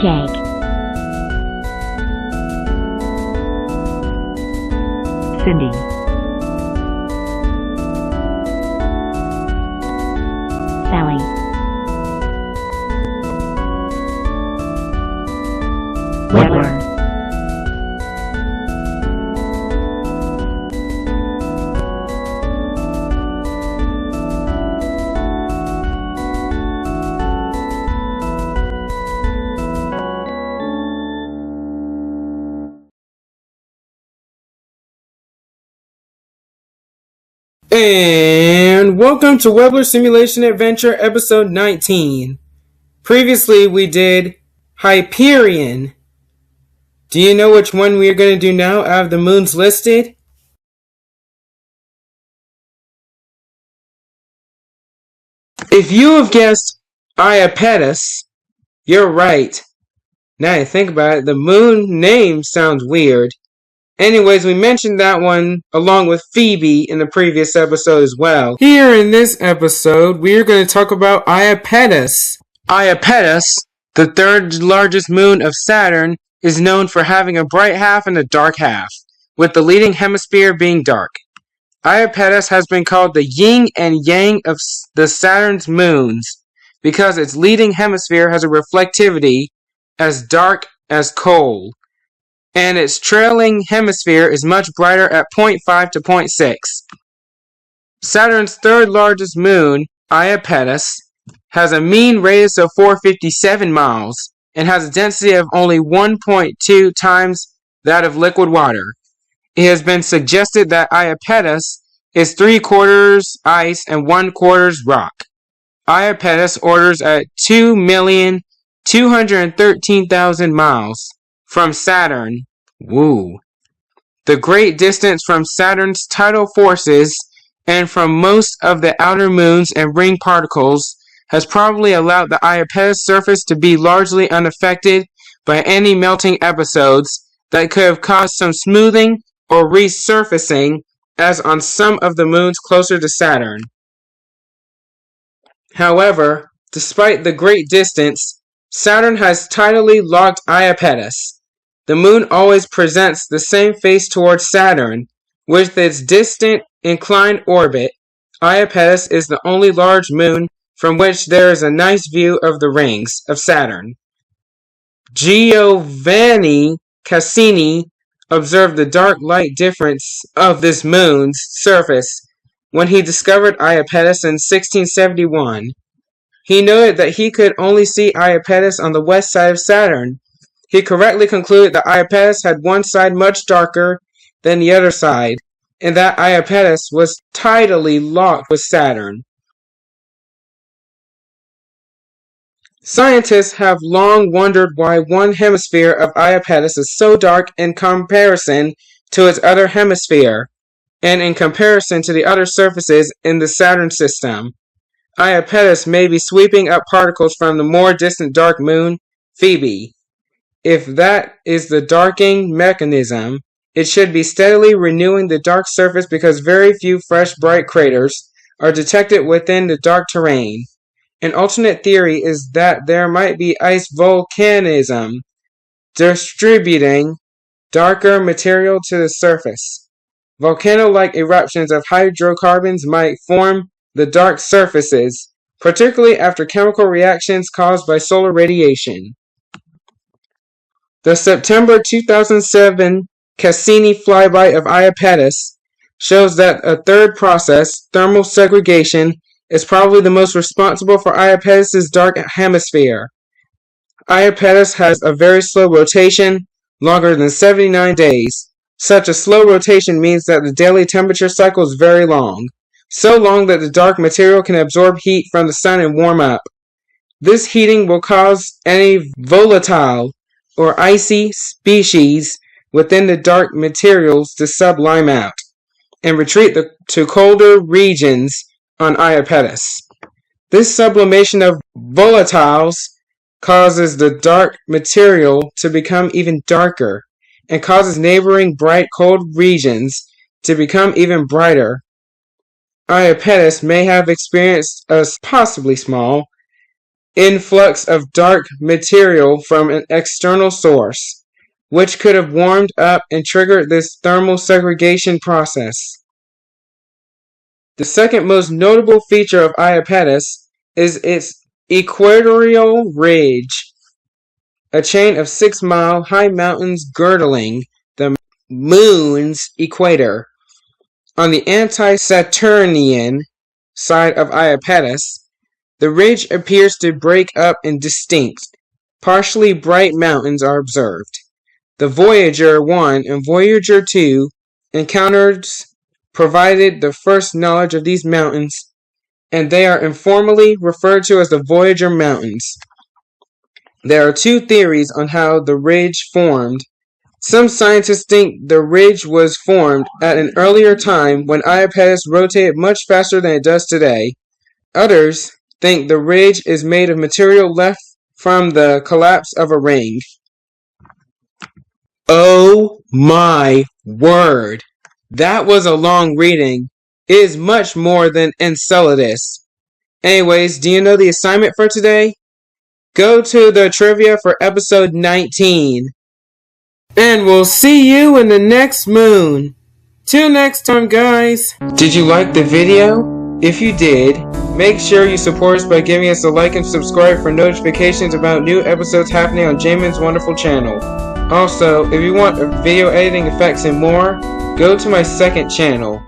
Jag, Cindy, Sally, Webbler, And welcome to Webbler Simulation Adventure episode 19. Previously we did Hyperion. Do you know which one we are going to do now out of the moons listed? If you have guessed Iapetus, you're right. Now you think about it, the moon name sounds weird. Anyways, we mentioned that one along with Phoebe in the previous episode as well. Here in this episode, we are going to talk about Iapetus. Iapetus, the third largest moon of Saturn, is known for having a bright half and a dark half, with the leading hemisphere being dark. Iapetus has been called the yin and yang of the Saturn's moons because its leading hemisphere has a reflectivity as dark as coal, and its trailing hemisphere is much brighter at 0.5 to 0.6. Saturn's third largest moon, Iapetus, has a mean radius of 457 miles and has a density of only 1.2 times that of liquid water. It has been suggested that Iapetus is 3/4 ice and 1/4 rock. Iapetus orbits at 2,213,000 miles from Saturn. Woo. The great distance from Saturn's tidal forces and from most of the outer moons and ring particles has probably allowed the Iapetus surface to be largely unaffected by any melting episodes that could have caused some smoothing or resurfacing, as on some of the moons closer to Saturn. However, despite the great distance, Saturn has tidally locked Iapetus. The moon always presents the same face towards Saturn. With its distant, inclined orbit, Iapetus is the only large moon from which there is a nice view of the rings of Saturn. Giovanni Cassini observed the dark light difference of this moon's surface when he discovered Iapetus in 1671. He noted that he could only see Iapetus on the west side of Saturn. He correctly concluded that Iapetus had one side much darker than the other side, and that Iapetus was tidally locked with Saturn. Scientists have long wondered why one hemisphere of Iapetus is so dark in comparison to its other hemisphere, and in comparison to the other surfaces in the Saturn system. Iapetus may be sweeping up particles from the more distant dark moon, Phoebe. If that is the darkening mechanism, it should be steadily renewing the dark surface because very few fresh bright craters are detected within the dark terrain. An alternate theory is that there might be ice volcanism distributing darker material to the surface. Volcano-like eruptions of hydrocarbons might form the dark surfaces, particularly after chemical reactions caused by solar radiation. The September 2007 Cassini flyby of Iapetus shows that a third process, thermal segregation, is probably the most responsible for Iapetus' dark hemisphere. Iapetus has a very slow rotation, longer than 79 days. Such a slow rotation means that the daily temperature cycle is very long, so long that the dark material can absorb heat from the sun and warm up. This heating will cause any volatile or icy species within the dark materials to sublime out and retreat to colder regions on Iapetus. This sublimation of volatiles causes the dark material to become even darker and causes neighboring bright cold regions to become even brighter. Iapetus may have experienced a possibly small influx of dark material from an external source, which could have warmed up and triggered this thermal segregation process. The second most notable feature of Iapetus is its equatorial ridge, a chain of 6-mile high mountains girdling the Moon's equator. On the anti-Saturnian side of Iapetus, the ridge appears to break up in distinct, partially bright mountains are observed. The Voyager 1 and Voyager 2 encounters provided the first knowledge of these mountains, and they are informally referred to as the Voyager Mountains. There are two theories on how the ridge formed. Some scientists think the ridge was formed at an earlier time when Iapetus rotated much faster than it does today. Others think the ridge is made of material left from the collapse of a ring. Oh my word! That was a long reading. It is much more than Enceladus. Anyways, do you know the assignment for today? Go to the trivia for episode 19. And we'll see you in the next moon. Till next time, guys. Did you like the video? If you did, make sure you support us by giving us a like and subscribe for notifications about new episodes happening on JAYMIN'S wonderful channel. Also, if you want video editing effects and more, go to my second channel.